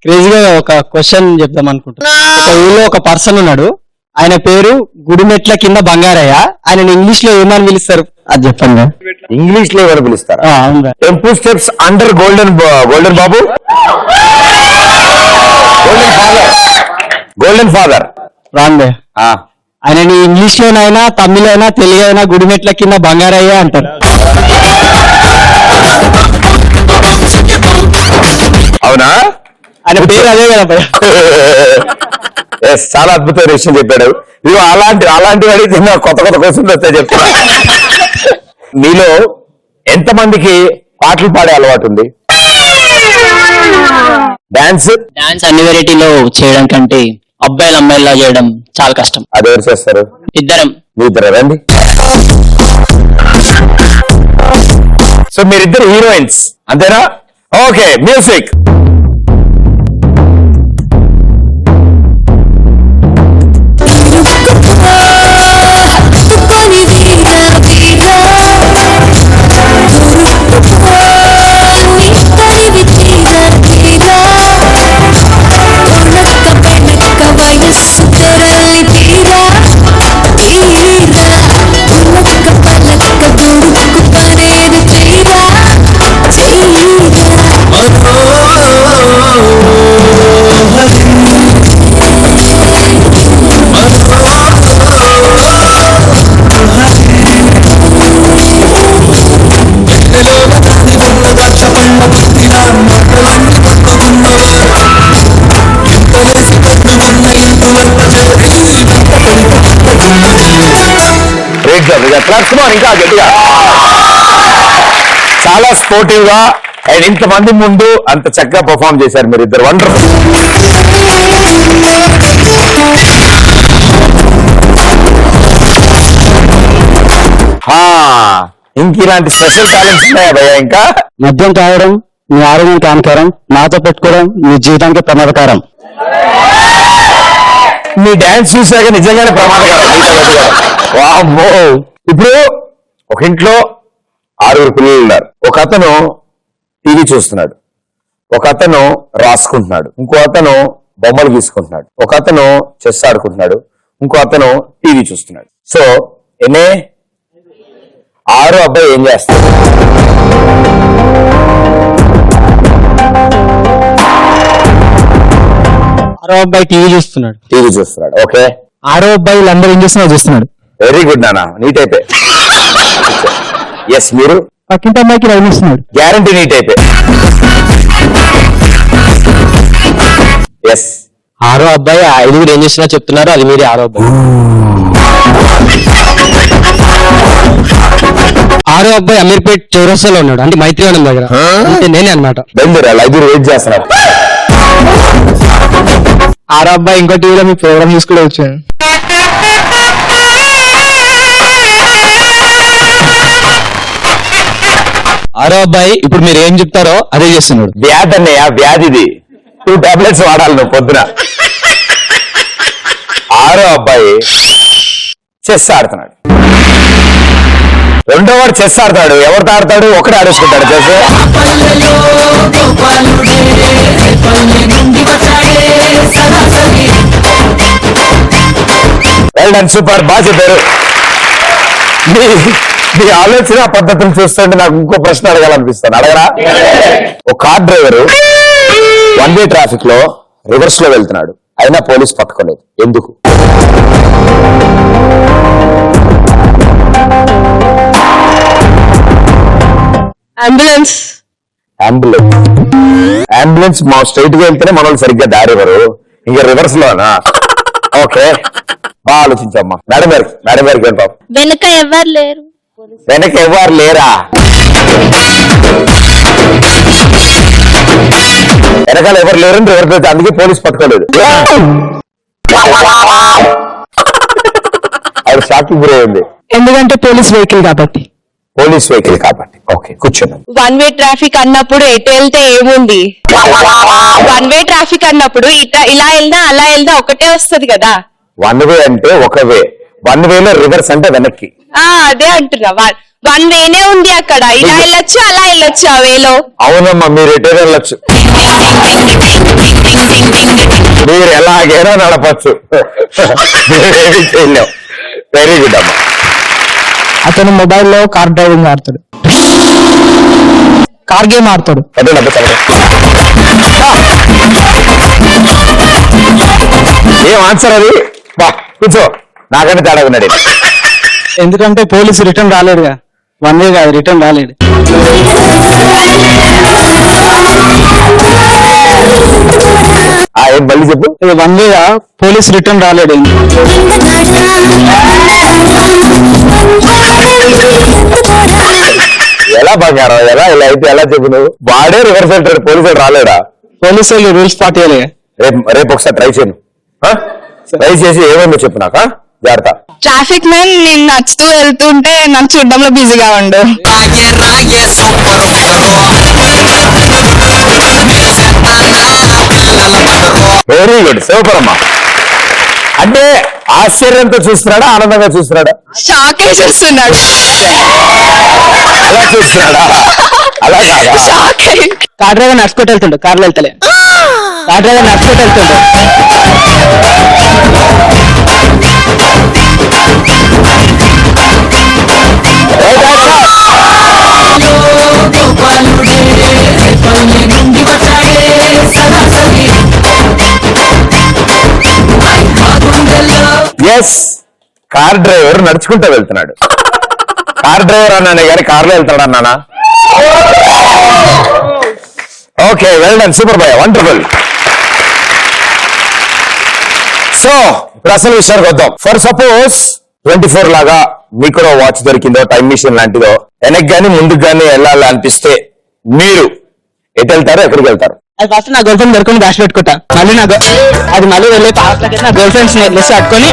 క్రేజీగా ఒక క్వశ్చన్ చెప్దాం అనుకుంటున్నా. ఒక ఊళ్ళో ఒక పర్సన్ ఉన్నాడు, ఆయన పేరు గుడిమెట్ల కింద బంగారయ్య. ఆయన ఇంగ్లీష్ లో ఏమని పిలుస్తారు అది చెప్పండి. ఇంగ్లీష్ లో ఎవరు పిలుస్తారా? టెంపుల్ స్టెప్స్ అండర్ గోల్డెన్ బాబు, గోల్డెన్ ఫాదర్ రాందే. ఆయనని ఇంగ్లీష్ లోనైనా తమిళ అయినా తెలుగు అయినా గుడిమెట్ల కింద బంగారయ్య అంటారు. అవునా? ఆయన పేరు అదే కదా. చాలా అద్భుతమైన విషయం చెప్పాడు. ఇవి అలాంటివి అడిగితే కొత్త క్వశ్చన్స్ వస్తాయి చెప్తున్నా. మీలో ఎంతమందికి పాటలు పాడే అలవాటు ఉంది? డాన్స్ అన్ని వెరైటీలో చేయడం కంటే అబ్బాయిలు అమ్మాయిలా చేయడం చాలా కష్టం. అది ఎవరు చేస్తారు? ఇద్దరం. మీ ఇద్దరు రండి. సో మీరిద్దరు హీరోయిన్స్ అంతేనా? Okay, music. ఇంకా గట్టిగా, చాలా స్పోర్టివ్ గా అండ్ ఇంతమంది ముందు అంత చక్కగా పర్ఫార్మ్ చేశారు మీరు ఇద్దరు. వండర్ఫుల్. ఇంక ఇలాంటి స్పెషల్ టాలెంట్స్ ఉన్నాయా భయ్యా? ఇంకా మద్యం తాగడం మీ ఆరోగ్యానికి హానికరం, నాతో పెట్టుకోవడం మీ జీవితానికి ప్రమాదకరం. మీ డాన్స్ చూసాక నిజంగానే ప్రమాదకరం. వామ్మో. ఇప్పుడు ఒక ఇంట్లో 6 పిల్లలు ఉన్నారు. ఒక అతను టీవీ చూస్తున్నాడు, ఒక అతను రాసుకుంటున్నాడు, ఇంకో అతను బొమ్మలు గీసుకుంటున్నాడు, ఒక అతను చెస్ ఆడుకుంటున్నాడు, ఇంకో అతను టీవీ చూస్తున్నాడు. సో 6 అబ్బాయి ఏం చేస్తాడు? ఆరో అబ్బాయి టీవీ చూస్తున్నాడు. ఓకే. 6 అబ్బాయిలు అందరూ ఏం చూస్తున్నాడు? వెరీ గుడ్ నాన్న, నీట్ అయిపోయి. ఎస్, మీరు పక్కింటి అమ్మాయికి రైలు ఇస్తున్నాడు. గ్యారంటీ నీట్ అయిపోయి. ఎస్. 6 అబ్బాయి 5 ఏం చేసినా చెప్తున్నారు, అది మీరే 6 అబ్బాయి. 6 అబ్బాయి అమీర్పేట్ చౌరస్తాలో ఉన్నాడు, అంటే మైత్రివనం దగ్గర. అంటే నేనే అనమాట. బయలుదేరాలి, 5 వెయిట్ చేస్తున్నారు. 6 అబ్బాయి ఇంకో టీవీలో మీ ప్రోగ్రామ్ చూసుకుంటూ వచ్చాను. 6 అబ్బాయి ఇప్పుడు మీరు ఏం చెప్తారో అదే చేస్తున్నాడు. వ్యాధి అన్నయ్య, వ్యాధిది. 2 టాబ్లెట్స్ వాడాలి నువ్వు పొద్దున. 6 అబ్బాయి చెస్ ఆడుతున్నాడు, 2వ వాడు చెస్ ఆడతాడు. ఎవరితో ఆడతాడు? ఒకటే ఆడేసుకుంటాడు చెస్. వెల్ డన్, సూపర్, బాగా చెప్పారు. మీ ఆలోచన పద్ధతులు చూస్తుంటే నాకు ఇంకో ప్రశ్న అడగాలనిపిస్తాను. అడగరా? ఒక కార్ డ్రైవరు 1 వే ట్రాఫిక్ లో రివర్స్ లో వెళ్తున్నాడు, అయినా పోలీస్ పట్టుకోలేదు. ఎందుకు? అంబులెన్స్ మా స్ట్రైట్ గా వెళ్తేనే మన వాళ్ళు సరిగ్గా దారివ్వరు, ఇంకా రివర్స్ లోనా? ఓకే, బాగా ఆలోచించమ్మా. మేడం గారికి వెళ్తాం. వెనక ఎవరు లేరు. లేరా? వెనకాల ఎవరు లేరు, రివర్స్, అందుకే పోలీస్ పట్టుకోలేదు. అది షాకింగ్ గురైంది. ఎందుకంటే పోలీస్ వెహికల్ కాబట్టి. ఓకే, కూర్చోండి. 1 వే ట్రాఫిక్ అన్నప్పుడు ఎటు వెళ్తే ఏముంది? 1 వే ట్రాఫిక్ అన్నప్పుడు ఇలా వెళ్దా అలా వెళ్దా ఒకటే వస్తుంది కదా. 1 వే అంటే ఒక వే, 1 వేలో రివర్స్ అంటే వెనక్కి. అదే అంటున్నా. వన్ వేనే ఉంది అక్కడ, ఇలా వెళ్ళొచ్చు అలా వెళ్ళొచ్చు ఆ వేలో. అవునమ్మా, మీరు ఎటు వెళ్ళొచ్చు, మీరు ఎలాగైనా నడపచ్చు, మీరేమీ చేయలేం. వెరీ గుడ్ అమ్మా. అతను మొబైల్లో కార్ డ్రైవింగ్ ఆడతాడు, కార్ గేమ్ ఆడతాడు. ఏం ఆన్సర్ అది? బా కూర్చో, నాకంటే తేడా ఉన్నాడు. ఎందుకంటే పోలీసు రిటర్న్ రాలేడుగా, వన్ వే కాదు రిటర్న్ రాలేడు. ఏం మళ్ళీ చెప్పు. వన్ వే పోలీసు రిటర్న్ రాలేడు. ఎలా బంగారం, ఎలా ఇలా అయితే ఎలా చెప్పు నువ్వు? వాడే రివర్స్ అంటాడు, పోలీసులు రాలేడా? పోలీసు వాళ్ళు రూల్స్ పాటియాలి. రేపు ఒకసారి ట్రై చేయను, ట్రై చేసి ఏమైందో చెప్పు నాక, జాగ్రత్త. ట్రాఫిక్ మ్యాన్ నేను నచ్చుతూ వెళ్తుంటే నన్ను చూడడంలో బిజీగా ఉండు. వెరీ గుడ్, సూపర్ అమ్మా. అంటే ఆశ్చర్యంతో చూస్తున్నాడా, ఆనందంగా చూస్తున్నాడా? షాక్ వేసేస్తున్నాడు. అలా చూస్తున్నాడా? అలా కాదా? షాక్ అయ్యి కార్ డ్రైవర్ నడుచుకుంటూ వెళ్తుండు, కార్లో వెళ్తలే. కార్ డ్రైవర్ నడుచుకుంటూ వెళ్తుండు. ఎస్, కార్ డ్రైవర్ నడుచుకుంటూ వెళ్తున్నాడు. కార్ డ్రైవర్ అన్నానే కానీ కార్లో వెళ్తాడు అన్నానా? Okay, well done, super boy, wonderful. So ఇప్పుడు అసలు విషయానికి వద్దాం. ఫర్ సపోజ్ 24 లాగా మీకు కూడా వాచ్ దొరికిందో, టైం మిషన్ లాంటిదో, వెనక్కి గానీ ముందుకు గానీ వెళ్ళాలి అనిపిస్తే మీరు ఎటు వెళ్తారు, ఎక్కడికి వెళ్తారు? అది ఫస్ట్ నా గర్ల్ ఫ్రెండ్ దొరుకుని దాచి పెట్టుకుంటా. మళ్ళీ అది మళ్ళీ వెళ్ళే పాస్లకి నా గర్ల్ ఫ్రెండ్స్ లిస్ట్ పట్టుకొని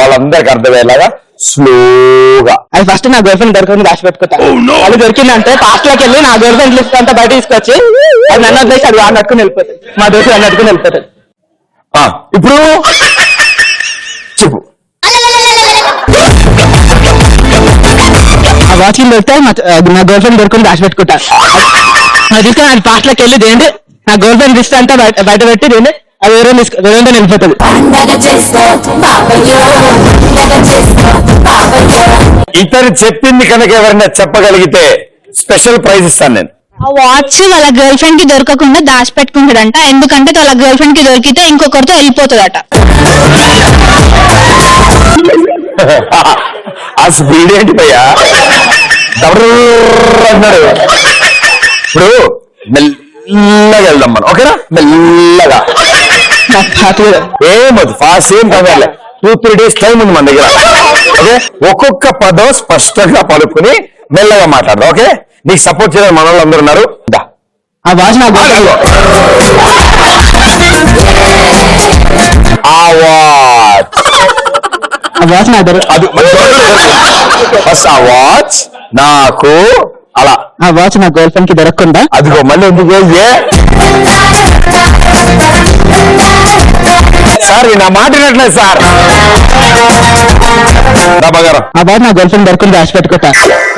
వాళ్ళందరికి అర్థమయ్యేలాగా స్లోగా. అది ఫస్ట్ నా గర్ల్ ఫ్రెండ్ దొరుకుని దాచి పెట్టుకుంటా. అది దొరికిందంటే పాస్లకి వెళ్ళి నా గర్ల్ ఫ్రెండ్ లిస్ట్ అంతా బయట తీసుకొచ్చి అది నన్ను వదిలేసి అది వాడిని అట్టుకుని వెళ్ళిపోతుంది. మా దోస్తు అన్ని అట్టుకుని వెళ్ళిపోతుంది. ఇప్పుడు చెప్పు. ఆ వాచింగ్ దొరికితే నా గర్ల్ ఫ్రెండ్ దొరుకుని దాచి పెట్టుకుంటా. అది తీసుకుని అది పాస్లకి వెళ్ళి దేంటి నా గర్ల్ ఫ్రెండ్ లిస్ట్ అంతా బయట పెట్టి దేంటి అది వేరే వెళ్ళిపోతుంది. ఇతను చెప్పింది కనుక ఎవరైనా చెప్పగలిగితే స్పెషల్ ప్రైజ్ ఇస్తాను నేను. ఆ వాచ్ వాళ్ళ గర్ల్ ఫ్రెండ్ కి దొరకకుండా దాచి పెట్టుకుంటాడంట. ఎందుకంటే వాళ్ళ గర్ల్ ఫ్రెండ్ కి దొరికితే ఇంకొకరితో వెళ్ళిపోతుందట. ఆ స్పీడ్ ఏంటి భయ్యా, అన్నాడు. ఇప్పుడు మెల్లగా వెళ్దాం మనం, ఓకేనా? మెల్లగా ఏమదు, ఫాస్ట్ ఏం కావాలి. 2-3 days టైం ఉంది మన దగ్గర. ఓకే, ఒక్కొక్క పదం స్పష్టంగా పలుకుని మెల్లగా మాట్లాడదాం. ఓకే, నీకు సపోర్ట్ చేయడం మన వాళ్ళు అందరూ ఉన్నారు. ఆ వాచ్ నా గర్ల్ ఫ్రెండ్ అది ఫస్ట్ ఆ వాచ్ నాకు అలా. ఆ వాచ్ నా గర్ల్ ఫ్రెండ్ కి దొరకకుండా అదిగో మళ్ళీ ఎందుకు సార్, నా మాట వినట్లేదు సార్. ఆ వాచ్ నా గర్ల్ ఫ్రెండ్ దొరకకుండా దాచి పెట్టుకుంటా.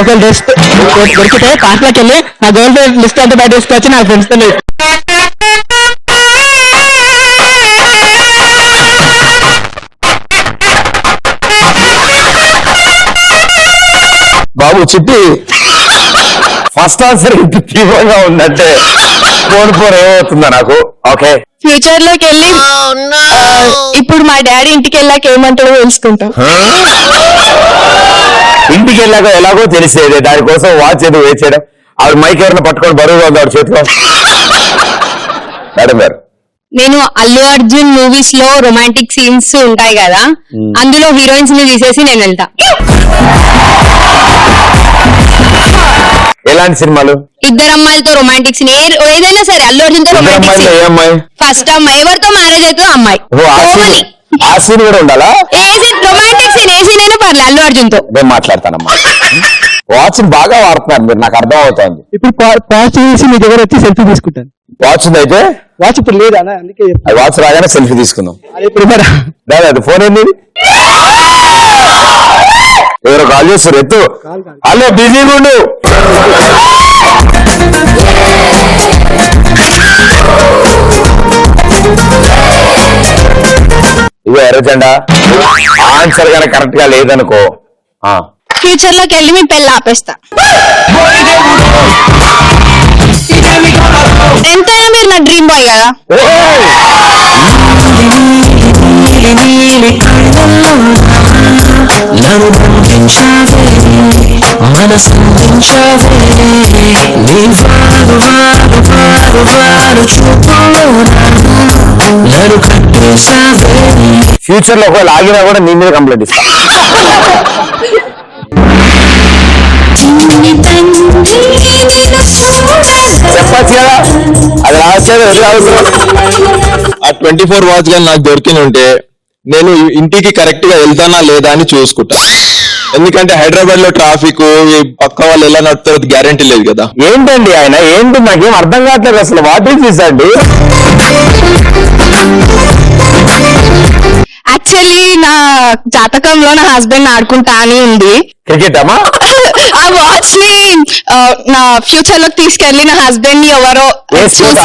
ఒకవేళ దొరికితే పాస్లోకి వెళ్ళి నా గర్ల్ ఫ్రెండ్ లిస్ట్ అంతా బయట తీసుకొచ్చి నా ఫ్రెండ్స్ తో బాబు చిట్టి, ఫస్ట్ ఆన్సర్ ఇంత తీవ్రంగా ఉందంటే కోల్పోరు ఏమవుతుందా నాకు? ఓకే, ఫ్యూచర్ లోకి వెళ్ళి ఇప్పుడు మా డాడీ ఇంటికి వెళ్ళాక ఏమంటాడో తెలుసుకుంటాం. ఇంటికి వెళ్ళాక ఎలాగో తెలిసేది, దానికోసం వాచ్ ఏదో వేసేయడం. ఆవిడ మైక్ ఎవరిని పట్టుకొని బరువుగా ఉంది ఆవిడ చేతిలో. మేడం గారు, నేను అల్లు అర్జున్ మూవీస్ లో రొమాంటిక్ సీన్స్ ఉంటాయి కదా, అందులో హీరోయిన్స్ ని తీసేసి నేను వెళ్తా. ఎలాంటి సినిమాలు? ఇద్దరు అమ్మాయిలతో రొమాంటిక్ సీన్, ఏదైనా సరే అల్లు అర్జున్ తో రొమాంటిక్ సీన్. ఏ అమ్మాయి? ఫస్ట్ అమ్మాయి, ఎవరితో మ్యారేజ్ అవుతుందో అమ్మాయి. ఆ సీన్ కూడా ఉండాలా? రొమాంటిక్ సీన్ ఏ సీన్ అయినా పర్లేదు అల్లు అర్జున్ తో. నేను మాట్లాడతానమ్మా. వాచ్ బాగా వాడుతున్నారు మీరు, నాకు అర్థం అవుతుంది. ఇప్పుడు పాస్ చేసి మీ దగ్గర వచ్చి సెల్ఫీ తీసుకుంటాను. వాచ్ అయితే వాచ్ ఇప్పుడు లేదా అందుకే చెప్తున్నా. అది వాచ్ రాగానే సెల్ఫీ తీసుకుందాం. అది ఇప్పుడు మరి దాని అది ఫోన్ ఏంది? ఎవరో కాల్ చేస్తారు, ఎత్తు. హలో, బిజీగా ఉండు. ఇగో ఎర్రజెండా, ఆన్సర్ గానే కరెక్ట్ గా లేదనుకో ఫ్యూచర్ లోకి వెళ్ళి మీ పెళ్ళి ఆపేస్తా. ఎంతైనా మీరు నా డ్రీమ్ బాయ్ కదా. ఫ్యూచర్ లో ఒకవేళ ఆగినా కూడా నీ మీద కంప్లైంట్ ఇస్తా. చెప్పచ్చు కదా, అది రాసేది. ఆ 24 వాచ్ కానీ నాకు దొరికిన ఉంటే నేను ఇంటికి కరెక్ట్ గా వెళ్తానా లేదా అని చూసుకుంటా. ఎందుకంటే హైదరాబాద్ లో ట్రాఫిక్ పక్క వాళ్ళు ఎలా నడుపుతారో గ్యారంటీ లేదు కదా. ఏంటండి ఆయన, ఏంటి నాకేం అర్థం కావట్లేదు అసలు. వాట్ ఈస్ దిస్ అండి? యాక్చువల్లీ నా జాతకంలో నా హస్బెండ్ ఆడుకుంటా అని ఉంది. క్రికెట్ అమ్మా? ఆ వాచ్ ని నా ఫ్యూచర్ లోకి తీసుకెళ్లి నా హస్బెండ్ ని ఎవరో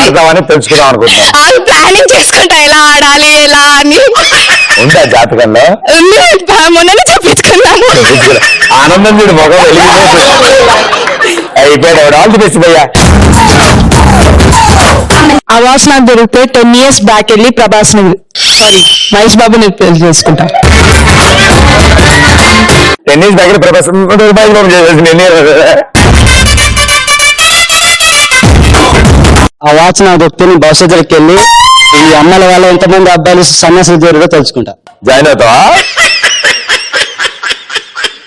ఆడతామని తెలుసుకుందాం అనుకుంటున్నా. ప్లానింగ్ చేసుకుంటా ఎలా ఆడాలి ఎలా అని. ఉందా జాతకంలో? మొన్ననే చెప్పించుకున్నాను. ఆనందం చూడు మొగం అయిపోయాడు. ఆల్ ది బెస్ట్ భయ్యా. ఆ వాచ్ నాకు దొరికితే 10 years బ్యాక్ వెళ్ళి ప్రభాస్ ని మహేష్ బాబు నీకు పెళ్లి చేసుకుంటా. టెన్నిస్ దగ్గర ప్రపంచం ఆ వాచ్ నాకు దొరికితే నేను భవిష్యత్తులోకి వెళ్ళి ఈ అమ్మాయిల వల్ల ఎంతమంది అబ్బాయిలు సన్యాసులు దొరికితే తెలుసుకుంటా. జాయిన్ అవుతావా?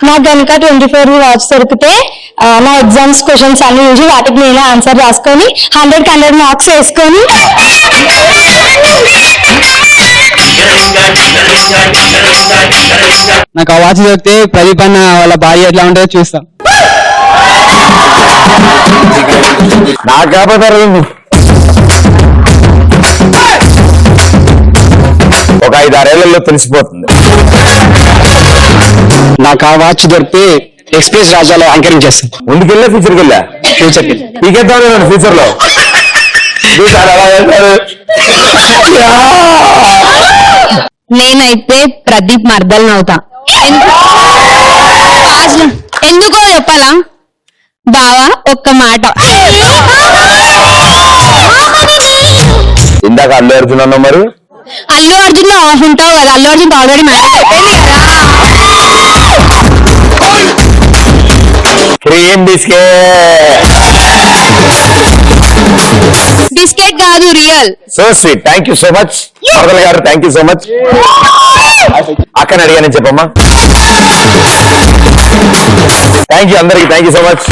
నాకు కనుక 24 వాచ్ దొరికితే నా ఎగ్జామ్స్ క్వశ్చన్స్ అన్ని చూసి వాటికి నేను ఆన్సర్ రాసుకొని 100కి 100 మార్క్స్ వేసుకొని నాకు ఆ వాచ్ దొరికితే ప్రదీప్ అన్న వాళ్ళ భార్య ఎట్లా ఉంటుందో చూస్తా. నాకు కాకపోతే ఒక 5-6 ఏళ్లలో తెలిసిపోతుంది. నాకు ఆ వాచ్ దొరికితే ఎక్స్ప్రెస్ రాజాలో యాంకరింగ్ చేస్తాను. ముందుకెళ్ళా ఫ్యూచర్కి వెళ్ళా? ఫ్యూచర్కి పీకేద్దాం ఫ్యూచర్ లో. నేనైతే ప్రదీప్ మర్దల్ని అవుతా. ఎందుకో చెప్పాలా బావా? ఒక్క మాట. ఇందాక అల్లు అర్జున్ అన్నా, మరి అల్లు అర్జున్ ఉంటావు కదా, అల్లు అర్జున్ ఆల్రెడీ మ్యారేజ్ అయిపోయింది కదా. క్రీమ్ బిస్కెట్ కాదు, real. So sweet. Thank you so much వరదల గారు. Thank you so much. అక్కని అడిగానని చెప్పమ్మా. థ్యాంక్ యూ అందరికి. Thank you so much.